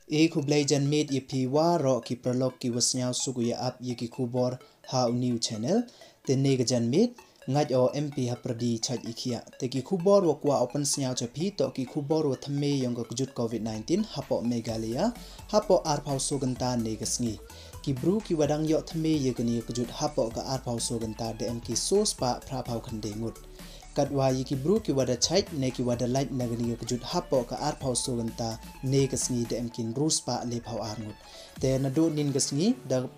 e kublai jan made ipi wa ro ki prolog ki wasnyao suguya up ye ki kubor ha new channel te nega jan made ngaj o mp hapradi chaj ikia te ki kubor wa kwa open snyao chapi to ki kubor wa thame yong ka jut covid-19 hapo Meghalaya hapo arphau suganta nega sngi ki bru ki wadang yo thame ye gani ka jut hapo ka arphau suganta de mk sos pa phraphau khande ngut kadwa yi ki bru ki wada chait ne ki wada light nagani ka jut hapo ka arphau suganta ne ka sngi de mkin rus pa le phau arngut te na do nin ka sngi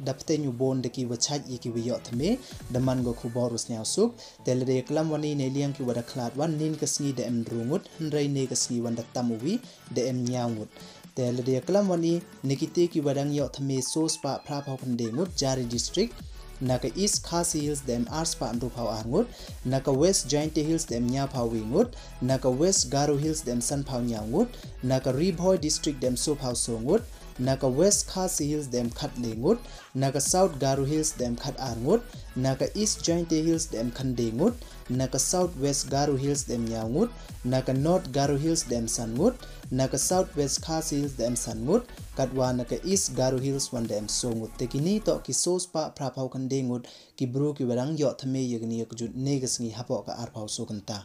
da pte nyu bon de ki wa chait yi ki wi yo thame da man go khubor us nyau suk te le de klam wani ne liang ki wada khlat wan nin ka sngi de em drungut hnrai ne ka sngi wan da tamuwi de em nyaungut te le de klam wani nikite ki wadang yo thame sos pa phra phau khande ngut jari district naka east khasi hills dem ars pa andu phau arngut naka west giant hills dem nya phau wingut naka west garo hills dem san phau nyangut naka ribhoi district dem so phau songut naka west khasi hills dem khat lengut naka south garo hills dem khat arngut naka east giant hills dem khandengut naka south west garo hills dem nyangut naka north garo hills dem sangut naka south west khasi hills dem sangut kadwa naka east garo hills wan dem songut tekini to ki sos pa phraphau khandengut ki bru ki warang yo thame yegni yakjut negasngi hapo ka arphau soganta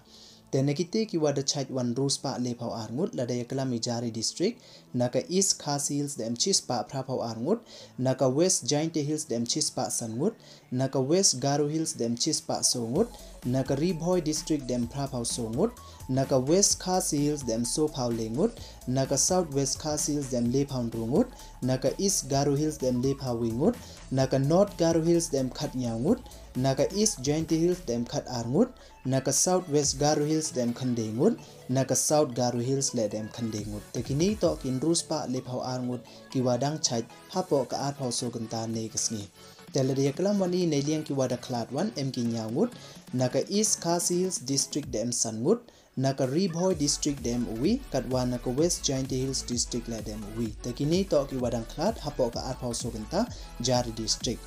tenekite ki wada chait wan rus pa le phau arngut la de klami jari district naka east khasi hills dem chis pa phraphau arngut naka west giant hills dem chis pa sangut naka west garo hills dem chis pa songut naka ribhoi district dem phraphau songut naka west khasi hills dem so phau lengut naka south west khasi hills dem le phau rungut naka east garo hills dem le phau wingut naka north garo hills dem khat nyangut naka east giant hills dem khat arngut naka south west garo hills dem khandengut naka south garo hills le dem khandengut tekini to kin ruspa le phau arngut ki wadang chait hapo ka arphau soganta negasni telere klam wani ne liang ki wada khlat wan em ki nyangut naka east khasi hills district dem sangut naka ribhoi district dem uwi kadwa naka west giant hills district le dem uwi tekini to ki wadang khlat hapo ka arphau soganta jari district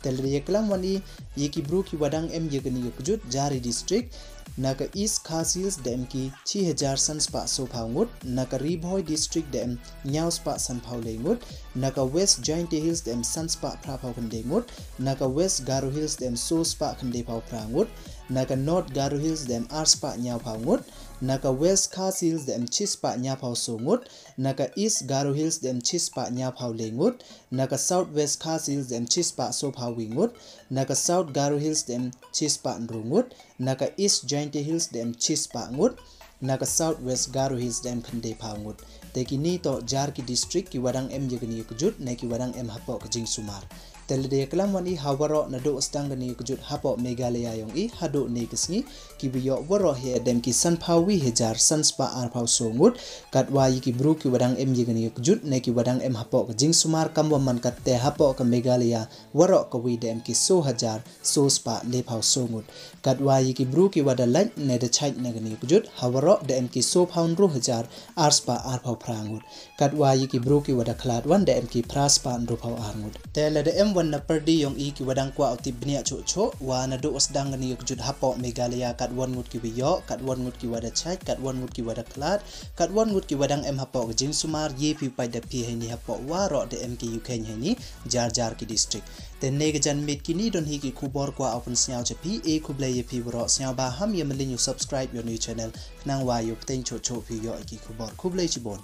telere klam wani yiki bru ki wadang em yegani yakjut jari district naka east khasi hills dem ki 6000 sans pa so phaungut naka ribhoi district dem nyaus pa san phau lengut naka west giant hills dem sans pa phra phau khandengut naka west garo hills dem sos pa khande phau phrangut naka north garo hills dem ars pa nyaw phaungut naka west khasi hills dem chis pa nya phau songut naka east garo hills dem chis pa nya phau lengut naka south west khasi hills dem chis pa so phau wingut naka south garo hills dem chis pa ndrungut naka east giant hills dem chis pa ngut naka south west garo hills dem khande phaungut tekini to jar ki district ki wadang em yegni kujut ne ki wadang em hapo kjing sumar telede klam wani hawaro nado stangani kujut hapo Meghalaya yong i hado negasni ki biyo waro he dem ki san phawi hejar sans pa ar phau songut katwa yi ki bru ki wadang em yegni kujut ne ki wadang em hapo kjing sumar kamwa man katte hapo ka Meghalaya waro ka wi dem ki so hajar sos pa le phau songut katwa yi ki bru ki wada lan ne de chait nagani kujut hawaro dem ki so phaun ru hajar ars pa ar phau phrangut katwa yi ki bru ki wada khlat wan dem ki pras pa ru phau arngut telede em wan na perdi yong i ki wadang kwa uti bnia cho wa na do osdang ngani yakjut hapo Meghalaya kat wan ngut ki biyo kat wan ngut ki wada chait kat wan ngut ki wada klat kat wan ngut ki wadang em hapo jing sumar ye pi pai da pi heni hapo wa ro de em ki uk heni jar jar ki district te nega jan mit kini don hi ki khubor kwa open snyao chapi e khublai ye pi bro snyao ba ham ye malin you subscribe your new channel nang wa yu pteng cho pi yo ki khubor khublai chi bon